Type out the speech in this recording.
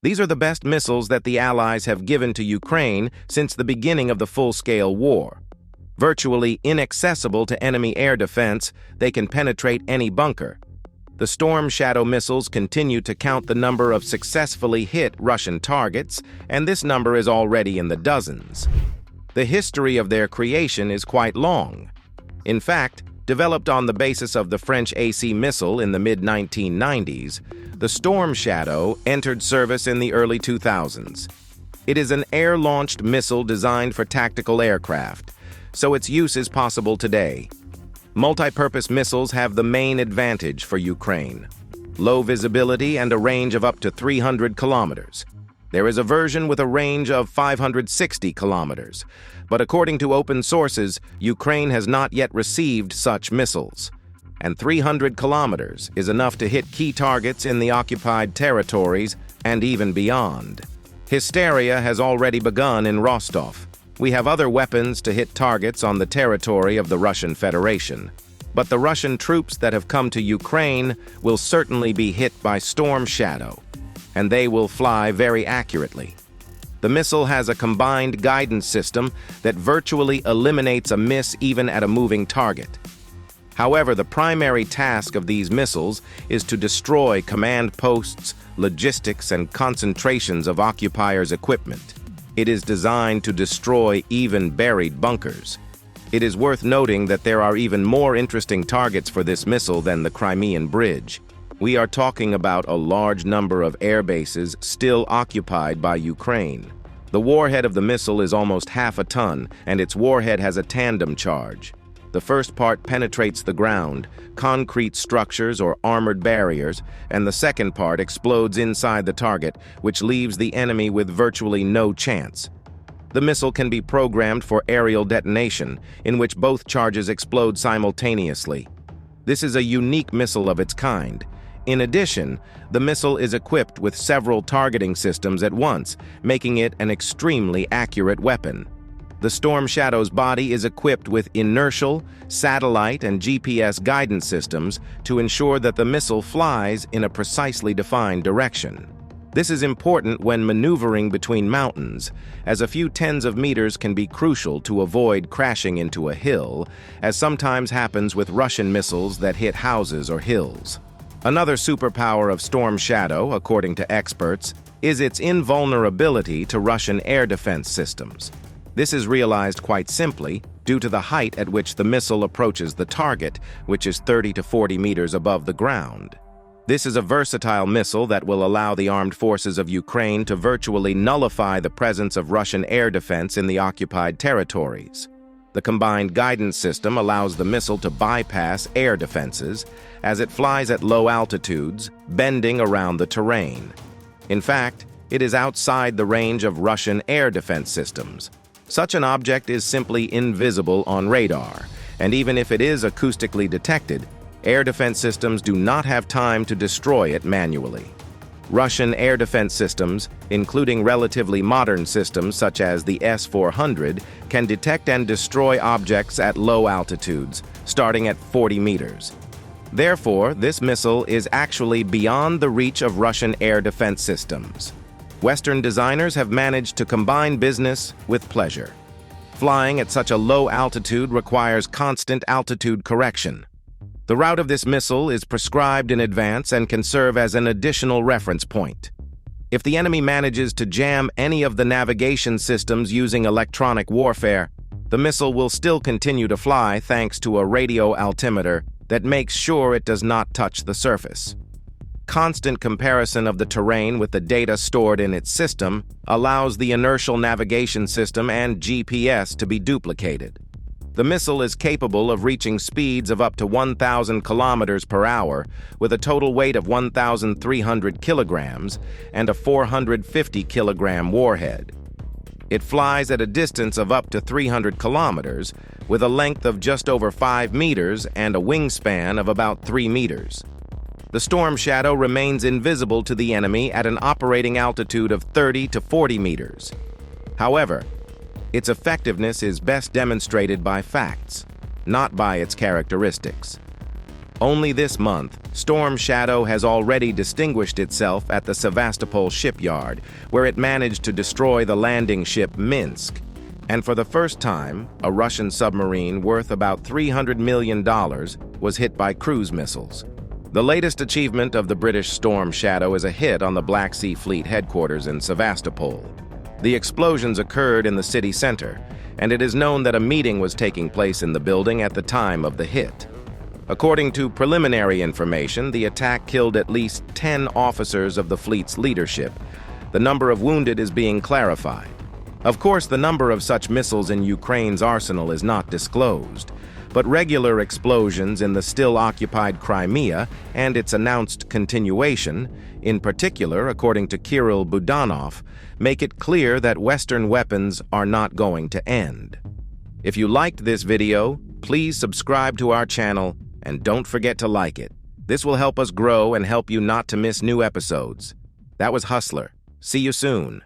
These are the best missiles that the Allies have given to Ukraine since the beginning of the full-scale war. Virtually inaccessible to enemy air defense, they can penetrate any bunker. The Storm Shadow missiles continue to count the number of successfully hit Russian targets, and this number is already in the dozens. The history of their creation is quite long. In fact, developed on the basis of the French AC missile in the mid-1990s, the Storm Shadow entered service in the early 2000s. It is an air-launched missile designed for tactical aircraft, so its use is possible today. Multipurpose missiles have the main advantage for Ukraine: low visibility and a range of up to 300 kilometers. There is a version with a range of 560 kilometers, but according to open sources, Ukraine has not yet received such missiles. And 300 kilometers is enough to hit key targets in the occupied territories and even beyond. Hysteria has already begun in Rostov. We have other weapons to hit targets on the territory of the Russian Federation. But the Russian troops that have come to Ukraine will certainly be hit by Storm Shadow, and they will fly very accurately. The missile has a combined guidance system that virtually eliminates a miss even at a moving target. However, the primary task of these missiles is to destroy command posts, logistics, and concentrations of occupiers' equipment. It is designed to destroy even buried bunkers. It is worth noting that there are even more interesting targets for this missile than the Crimean Bridge. We are talking about a large number of airbases still occupied by Ukraine. The warhead of the missile is almost half a ton, and its warhead has a tandem charge. The first part penetrates the ground, concrete structures or armored barriers, and the second part explodes inside the target, which leaves the enemy with virtually no chance. The missile can be programmed for aerial detonation, in which both charges explode simultaneously. This is a unique missile of its kind. In addition, the missile is equipped with several targeting systems at once, making it an extremely accurate weapon. The Storm Shadow's body is equipped with inertial, satellite, and GPS guidance systems to ensure that the missile flies in a precisely defined direction. This is important when maneuvering between mountains, as a few tens of meters can be crucial to avoid crashing into a hill, as sometimes happens with Russian missiles that hit houses or hills. Another superpower of Storm Shadow, according to experts, is its invulnerability to Russian air defense systems. This is realized quite simply due to the height at which the missile approaches the target, which is 30 to 40 meters above the ground. This is a versatile missile that will allow the armed forces of Ukraine to virtually nullify the presence of Russian air defense in the occupied territories. The combined guidance system allows the missile to bypass air defenses as it flies at low altitudes, bending around the terrain. In fact, it is outside the range of Russian air defense systems. Such an object is simply invisible on radar, and even if it is acoustically detected, air defense systems do not have time to destroy it manually. Russian air defense systems, including relatively modern systems such as the S-400, can detect and destroy objects at low altitudes, starting at 40 meters. Therefore, this missile is actually beyond the reach of Russian air defense systems. Western designers have managed to combine business with pleasure. Flying at such a low altitude requires constant altitude correction. The route of this missile is prescribed in advance and can serve as an additional reference point. If the enemy manages to jam any of the navigation systems using electronic warfare, the missile will still continue to fly thanks to a radio altimeter that makes sure it does not touch the surface. Constant comparison of the terrain with the data stored in its system allows the inertial navigation system and GPS to be duplicated. The missile is capable of reaching speeds of up to 1,000 kilometers per hour with a total weight of 1,300 kilograms and a 450 kilogram warhead. It flies at a distance of up to 300 kilometers with a length of just over 5 meters and a wingspan of about 3 meters. The Storm Shadow remains invisible to the enemy at an operating altitude of 30 to 40 meters. However, its effectiveness is best demonstrated by facts, not by its characteristics. Only this month, Storm Shadow has already distinguished itself at the Sevastopol shipyard, where it managed to destroy the landing ship Minsk. And for the first time, a Russian submarine worth about $300 million was hit by cruise missiles. The latest achievement of the British Storm Shadow is a hit on the Black Sea Fleet headquarters in Sevastopol. The explosions occurred in the city center, and it is known that a meeting was taking place in the building at the time of the hit. According to preliminary information, the attack killed at least 10 officers of the fleet's leadership. The number of wounded is being clarified. Of course, the number of such missiles in Ukraine's arsenal is not disclosed, but regular explosions in the still-occupied Crimea and its announced continuation, in particular, according to Kirill Budanov, make it clear that Western weapons are not going to end. If you liked this video, please subscribe to our channel and don't forget to like it. This will help us grow and help you not to miss new episodes. That was Hustler. See you soon.